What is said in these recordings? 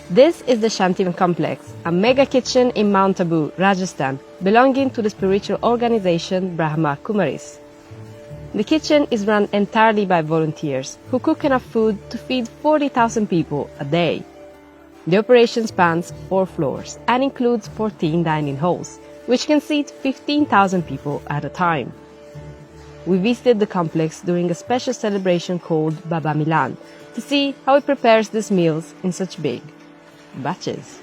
This is the Shantivan Complex, a mega kitchen in Mount Abu, Rajasthan, belonging to the spiritual organization Brahma Kumaris. The kitchen is run entirely by volunteers who cook enough food to feed 40,000 people a day. The operation spans 4 floors and includes 14 dining halls, which can seat 15,000 people at a time. We visited the complex during a special celebration called Baba Milan to see how it prepares these meals in such big batches.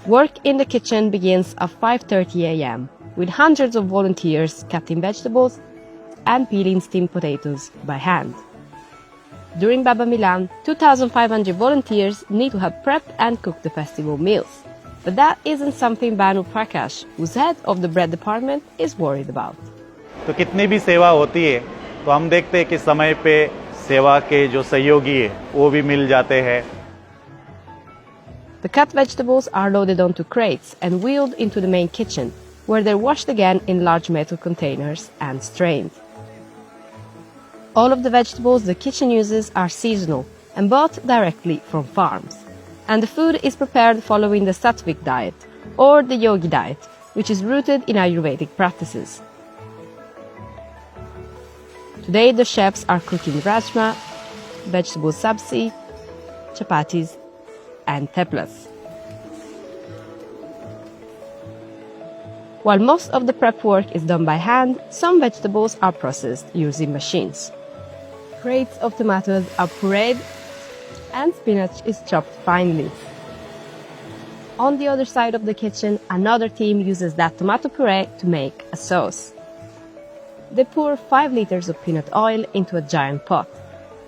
Work in the kitchen begins at 5:30 a.m. with hundreds of volunteers cutting vegetables and peeling steamed potatoes by hand. During Baba Milan, 2,500 volunteers need to have prepped and cooked the festival meals. But that isn't something Banu Prakash, who's head of the bread department, is worried about. तो कितनी भी सेवा होती है तो हम देखते हैं कि समय पे सेवा के जो सहयोगी है वो भी मिल जाते हैं. The cut vegetables are loaded onto crates and wheeled into the main kitchen, where they're washed again in large metal containers and strained. All of the vegetables the kitchen uses are seasonal and bought directly from farms. And the food is prepared following the Sattvic diet, or the Yogi diet, which is rooted in Ayurvedic practices. Today the chefs are cooking rajma, vegetable sabzi, chapatis and teplas. While most of the prep work is done by hand, some vegetables are processed using machines. Crates of tomatoes are pureed and spinach is chopped finely. On the other side of the kitchen, another team uses that tomato puree to make a sauce. They pour 5 liters of peanut oil into a giant pot.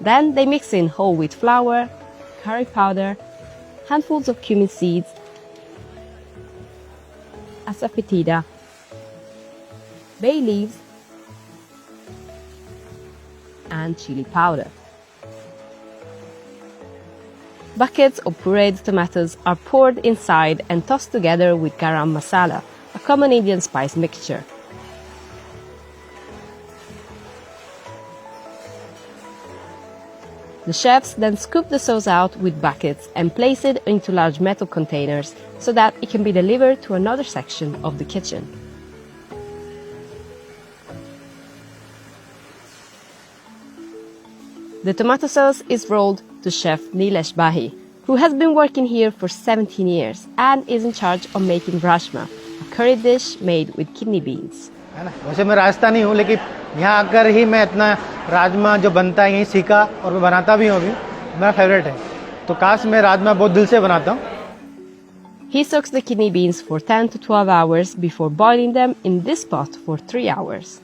Then they mix in whole wheat flour, curry powder, handfuls of cumin seeds, asafoetida, bay leaves, and chili powder. Buckets of pureed tomatoes are poured inside and tossed together with garam masala, a common Indian spice mixture. The chefs then scoop the sauce out with buckets and place it into large metal containers so that it can be delivered to another section of the kitchen. The tomato sauce is rolled to Chef Nilesh Bahi, who has been working here for 17 years and is in charge of making rajma, a curry dish made with kidney beans. वैसे मैं राजस्थानी हूँ, लेकिन यहाँ आकर ही मैं इतना राजमा जो बनता है यहीं सीखा और मैं बनाता भी हूँ अभी. मेरा फेवरेट है, तो काश मैं राजमा बहुत दिल से बनाता हूँ. He soaks the kidney beans for 10 to 12 hours before boiling them in this pot for 3 hours.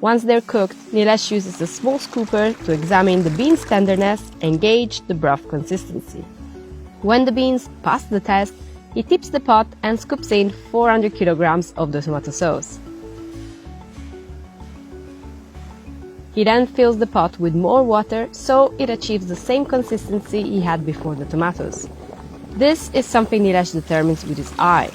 Once they're cooked, Nilesh uses a small scooper to examine the beans' tenderness and gauge the broth consistency. When the beans pass the test, he tips the pot and scoops in 400 kilograms of the tomato sauce. He then fills the pot with more water so it achieves the same consistency he had before the tomatoes. This is something Nilesh determines with his eye.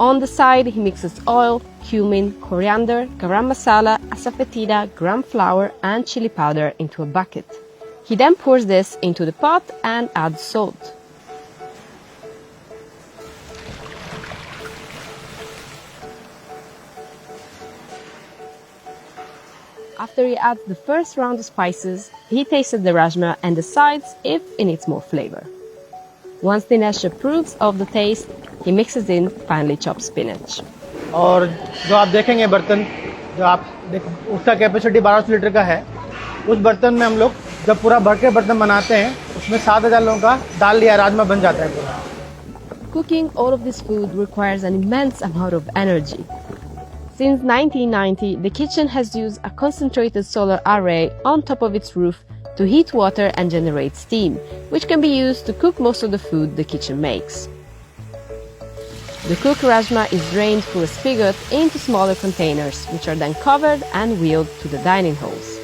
On the side, he mixes oil, cumin, coriander, garam masala, asafoetida, gram flour, and chili powder into a bucket. He then pours this into the pot and adds salt. After he adds the first round of spices, he tastes the rajma and decides if it needs more flavor. Once Dinesh approves of the taste, he mixes in finely chopped spinach. और जो आप देखेंगे बर्तन, जो आप उसका capacity 1200 litre का है, उस बर्तन में हम लोग जब पूरा भर के बर्तन बनाते हैं, उसमें 7,000 लोगों का दाल या राजमा बन जाता है पूरा. Cooking all of this food requires an immense amount of energy. Since 1990, the kitchen has used a concentrated solar array on top of its roof to heat water and generate steam, which can be used to cook most of the food the kitchen makes. The cooked rajma is drained through a spigot into smaller containers, which are then covered and wheeled to the dining halls.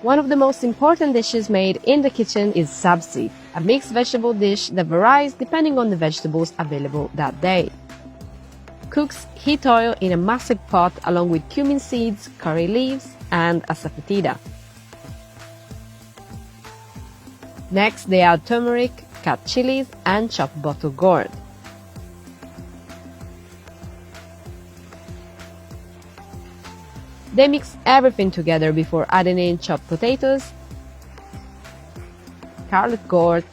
One of the most important dishes made in the kitchen is sabzi, a mixed vegetable dish that varies depending on the vegetables available that day. cooks heat oil in a massive pot along with cumin seeds, curry leaves, and asafoetida. Next, they add turmeric, cut chilies, and chopped bottle gourd. They mix everything together before adding in chopped potatoes, garlic gourd,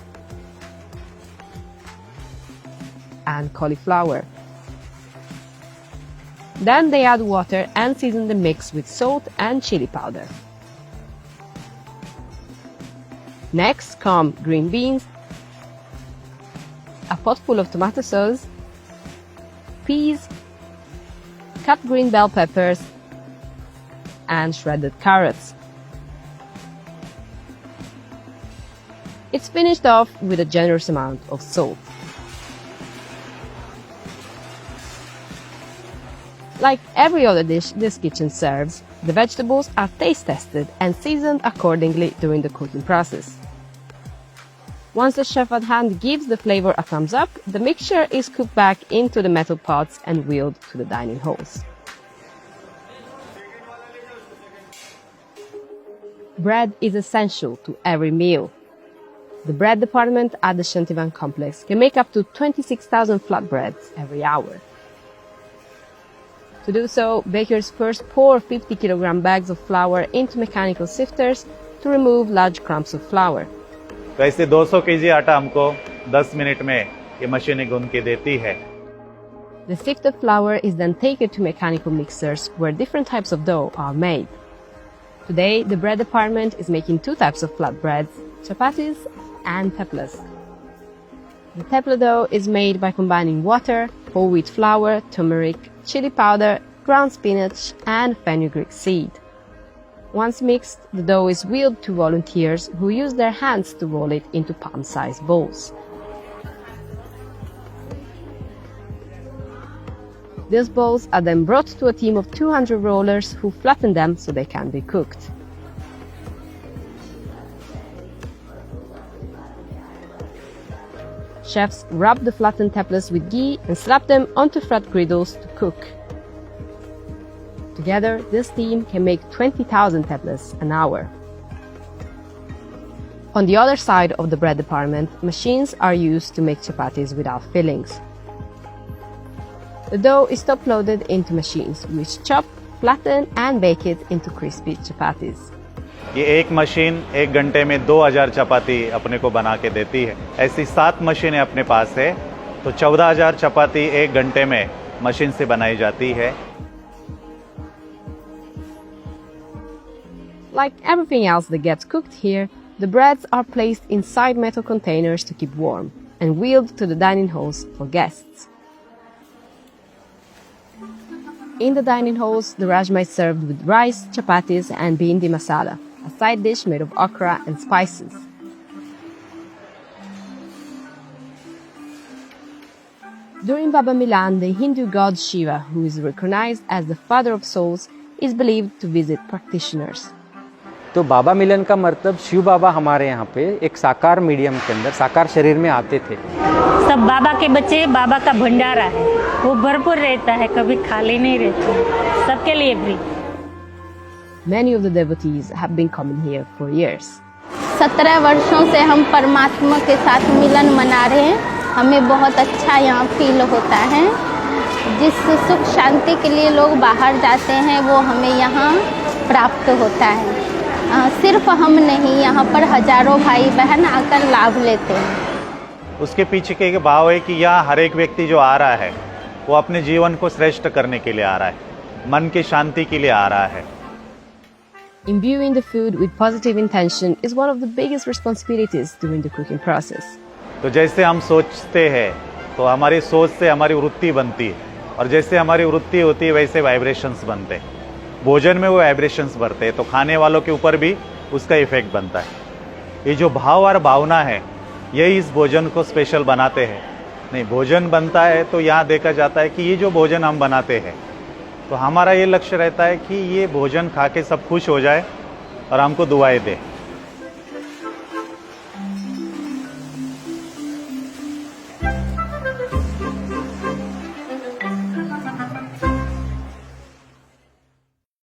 and cauliflower. Then they add water and season the mix with salt and chili powder. Next come green beans, a pot full of tomato sauce, peas, cut green bell peppers, and shredded carrots. It's finished off with a generous amount of salt. Like every other dish this kitchen serves, the vegetables are taste tested and seasoned accordingly during the cooking process. Once the chef at hand gives the flavor a thumbs up, the mixture is cooked back into the metal pots and wheeled to the dining halls. Bread is essential to every meal. The bread department at the Shantivan complex can make up to 26,000 flatbreads every hour. To do so, bakers first pour 50 kilogram bags of flour into mechanical sifters to remove large clumps of flour. तो ऐसे 200 KG आटा हमको 10 minute में ये मशीनें गूंद के देती है. The sifted flour is then taken to mechanical mixers where different types of dough are made. Today, the bread department is making two types of flatbreads, chapatis and teplas. The tepla dough is made by combining water, whole wheat flour, turmeric, chili powder, ground spinach, and fenugreek seed. Once mixed, the dough is wheeled to volunteers who use their hands to roll it into palm-sized balls. These balls are then brought to a team of 200 rollers who flatten them so they can be cooked. Chefs rub the flattened teplas with ghee and slap them onto flat griddles to cook. Together, this team can make 20,000 teplas an hour. On the other side of the bread department, machines are used to make chapatis without fillings. The dough is top-loaded into machines, which chop, flatten, and bake it into crispy chapatis. ये एक machine 1 घंटे में 2000 चपाती अपने को बना के देती है. ऐसी 7 मशीनें अपने पास है, तो 14,000 चपाती 1 घंटे में मशीन से बनाई जाती है. Like everything else that gets cooked here, the breads are placed inside metal containers to keep warm and wheeled to the dining halls for guests. In the dining halls, the rajma is served with rice, chapatis, and bhindi masala, a side dish made of okra and spices. During Baba Milan, the Hindu god Shiva, who is recognized as the father of souls, is believed to visit practitioners. तो बाबा मिलन का मतलब शिव बाबा हमारे यहाँ पे एक साकार medium के अंदर साकार शरीर में आते थे. सब बाबा के बच्चे, बाबा का भंडारा है, वो भरपूर रहता है, कभी खाली नहीं रहता, सबके लिए free. Many of the devotees have been coming here for years. 17 वर्षों से हम परमात्मा के साथ मिलन मना रहे हैं. हमें बहुत अच्छा यहाँ फील होता है. जिस सुख शांति के लिए लोग बाहर जाते हैं वो हमें यहाँ प्राप्त होता है. सिर्फ हम नहीं, यहाँ पर हजारों भाई बहन आकर लाभ लेते हैं. उसके पीछे के एक भाव है कि यहाँ हर एक व्यक्ति जो आ रहा है वो अपने जीवन को श्रेष्ठ करने के लिए आ रहा है, मन की शांति के लिए आ रहा है. Imbuing the food with positive intention is one of the biggest responsibilities during the cooking process. तो जैसे हम सोचते हैं तो हमारी सोच से हमारी वृत्ति बनती है, और जैसे हमारी वृत्ति होती है वैसे वाइब्रेशंस बनते हैं. भोजन में वो वाइब्रेशंस बढ़ते हैं तो खाने वालों के ऊपर भी उसका इफेक्ट बनता है. ये जो भाव और भावना है यही इस भोजन को स्पेशल बनाते हैं. नहीं, भोजन बनता है तो यहाँ देखा जाता है कि ये जो भोजन हम बनाते हैं तो हमारा ये लक्ष्य रहता है कि ये भोजन खा के सब खुश हो जाए और हमको दुआएं दे.